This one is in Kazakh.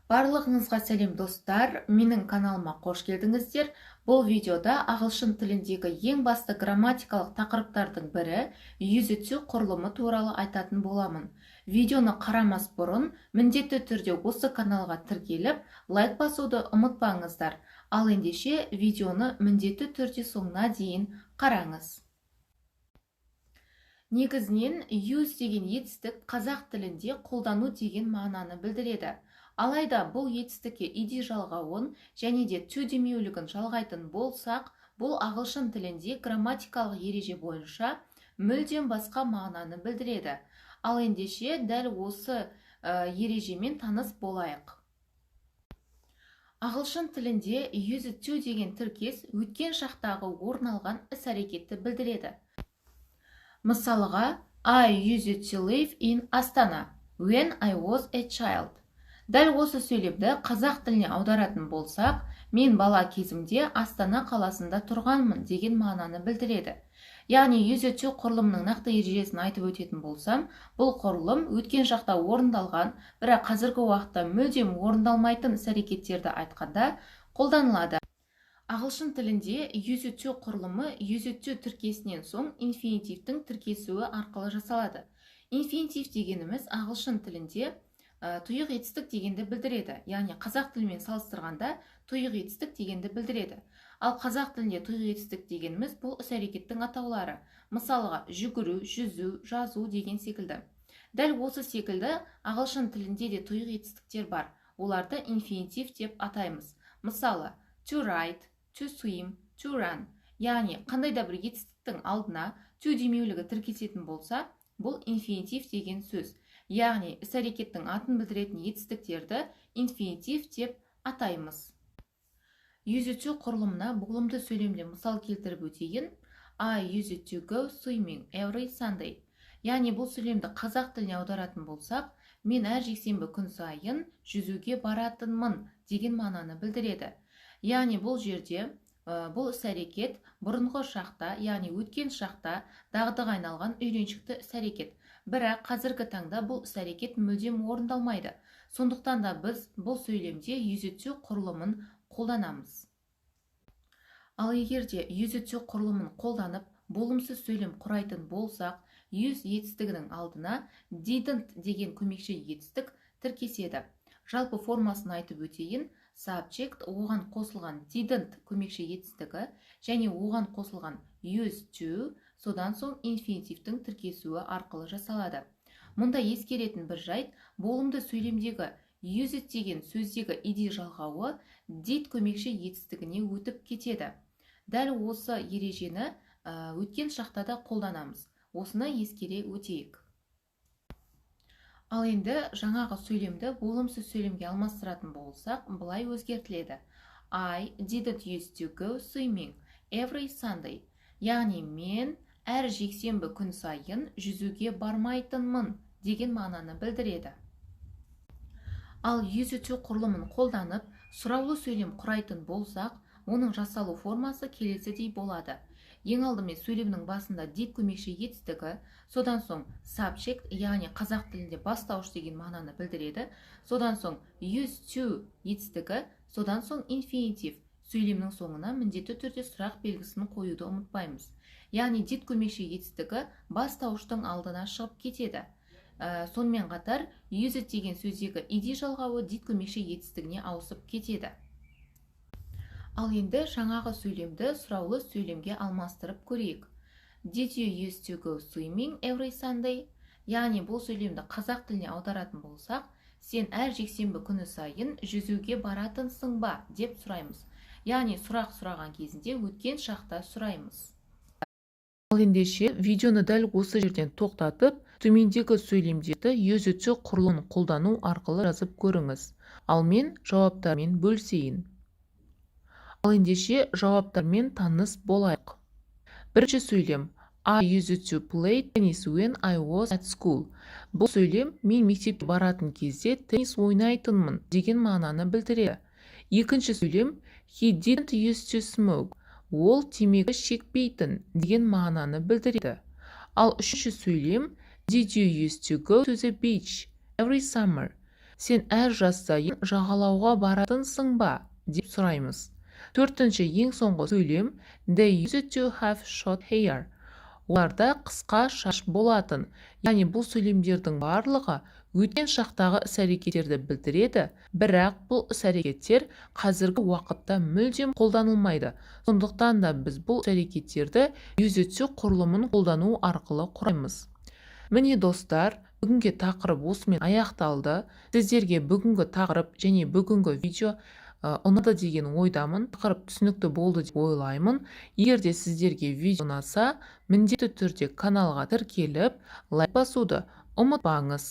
Барлығыңызға сәлем достар, менің каналыма қош келдіңіздер. Бұл видеода ағылшын тіліндегі ең басты грамматикалық тақырыптардың бірі юзіцу құрылымы туралы айтатын боламын. Видеоны қарамас бұрын міндетті түрде осы каналға тіркеліп, лайк басуды ұмытпаңыздар. Ал ендеше видеоны міндетті түрде соңына дейін қараңыз. Негізінен use деген етістік қазақ тілінде қолдану деген мағынаны білдіреді. Алайда бұл етістікке ed жалғауын және де to демеулігін жалғайтын болсақ, бұл ағылшын тілінде грамматикалық ереже бойынша мүлдем басқа мағынаны білдіреді. Ал ендеше дәл осы ережемен таныс болайық. Ағылшын тілінде use to деген тіркес өткен шақтағы орын алған іс-әрекетті білдіреді. Мысалға, I used to live in Astana when I was a child. Дәл осы сөйлемді қазақ тіліне аударатын болсақ, мен бала кезімде Астана қаласында тұрғанмын деген мағынаны білдіреді. Яғни use to құрылымның нақты ережесін айтып өтетін болсам, бұл құрылым өткен шақта орындалған, бірақ қазіргі уақытта мүлдем орындалмайтын іс-әрекеттерді айтқанда қолданылады. Ағылшын тілінде use to құрылымы use to тіркесінен соң инфинитивтің тіркесуі арқылы жасалады. Инфинитив дегеніміз ағылшын тілінде тұйық етістік дегенді білдіреді. Яғни қазақ тілімен салыстырғанда тұйық етістік дегенді білдіреді. Ал қазақ тілінде тұйық етістік дегеніміз бұл іс-әрекеттің атаулары. Мысалға, жүгіру, жүзу, жазу деген секілді. Дәл осы секілді ағылшын тілінде де тұйық етістіктер бар. Оларды инфинитив деп атаймыз. Мысалы, to write, to swim, to run. Яғни қандай да бір етістіктің алдына to демеулігі тіркесетін болса, бұл инфинитив деген сөз. Яғни іс-әрекеттің атын білдіретін етістіктерді инфинитив деп атаймыз. Use to құрылымына болымды сөйлемде мысал келтіріп өтейін. I used to go swimming every Sunday. Яғни бұл сөйлемді қазақ тіліне аударатын болсақ, мен әр жексенбі күн сайын жүзуге баратынмын деген мағынаны білдіреді. Яғни бұл жерде бұл іс-әрекет бұрынғы шақта, яғни өткен шақта дағдыға айналған үйреншікті іс-әрекет. Бірақ қазіргі таңда бұл іс-әрекет мүлдем орындалмайды. Сондықтан да біз бұл сөйлемде use to құрылымын қолданамыз. Ал егерде use to құрылымын қолданып, болымсыз сөйлем құрайтын болсақ, use етістігінің алдына didn't деген көмекші етістік тіркеседі. Жалпы формасын айтып өтейін. Subject, оған қосылған didn't көмекші етістігі және оған қосылған used to, содан соң инфинитивтің тіркесуі арқылы жасалады. Мұнда ескеретін бір жайт, болымды сөйлемдегі used деген сөздегі ed жалғауы did көмекші етістігіне өтіп кетеді. Дәл осы ережені өткен шақта да қолданамыз. Осыны ескере өтейік. Ал енді жаңағы сөйлемді болымсыз сөйлемге алмастыратын болсақ, былай өзгертіледі. I didn't used to go swimming every Sunday. Яғни мен әр жексенбі күн сайын жүзуге бармайтынмын деген мағынаны білдіреді. Ал use to құрылымын қолданып, сұраулы сөйлем құрайтын болсақ, оның жасалу формасы келесідей болады. Ең алдымен сөйлемнің басында did көмекші етістігі, содан соң subject, яғни қазақ тілінде бастауыш деген мағынаны білдіреді, содан соң used to етістігі, содан соң infinitive. Сөйлемнің соңына міндетті түрде сұрақ белгісін қоюды ұмытпаймыз. Яғни did көмекші етістігі бастауыштың алдына шығып кетеді. Сонымен қатар used деген сөздегі ed жалғауы did көмекші етістігіне ауысып кетеді. Ал енді жаңағы сөйлемді сұраулы сөйлемге алмастырып көрейік. Did you used to go swimming every Sunday? Яғни бұл сөйлемді қазақ тіліне аударатын болсақ, сен әр жексенбі күні сайын жүзуге баратынсың ба деп сұраймыз. Яғни сұрақ сұраған кезінде өткен шақта сұраймыз. Ал ендеше видеоны дәл осы жерден тоқтатып, төмендегі сөйлемдерді use to құрылымын қолдану арқылы жазып көріңіз. Ал мен жауаптармен бөлісейін. Ал ендеше жауаптармен таныс болайық. Бірінші сөйлем. I used to play tennis when I was at school. Бұл сөйлем мен мектепке баратын кезде теннис ойнайтынмын деген мағынаны білдіреді. Екінші сөйлем. He didn't used to smoke. Ол темекі шекпейтін деген мағынаны білдіреді. Ал үшінші сөйлем. Did you used to go to the beach every summer? Сен әр жас сайын жағалауға баратынсың ба? Деп сұраймыз. Төртінші ең соңғы сөйлем They used to have short hair. Оларда қысқа шаш болатын. Яғни бұл сөйлемдердің барлығы өткен шақтағы іс-әрекеттерді білдіреді, бірақ бұл іс-әрекеттер қазіргі уақытта мүлдем қолданылмайды. Сондықтан да біз бұл іс-әрекеттерді used to құрылымын қолдану арқылы құраймыз. Міне достар, бүгінгі тақырып осымен аяқталды. Сіздерге бүгінгі тақырып және бүгінгі видео ұнады деген ойдамын. Тақырып түсінікті болды деп ойлаймын. Егер де сіздерге видео ұнаса, міндетті түрде каналға тіркеліп, лайк басуды ұмытпаңыз.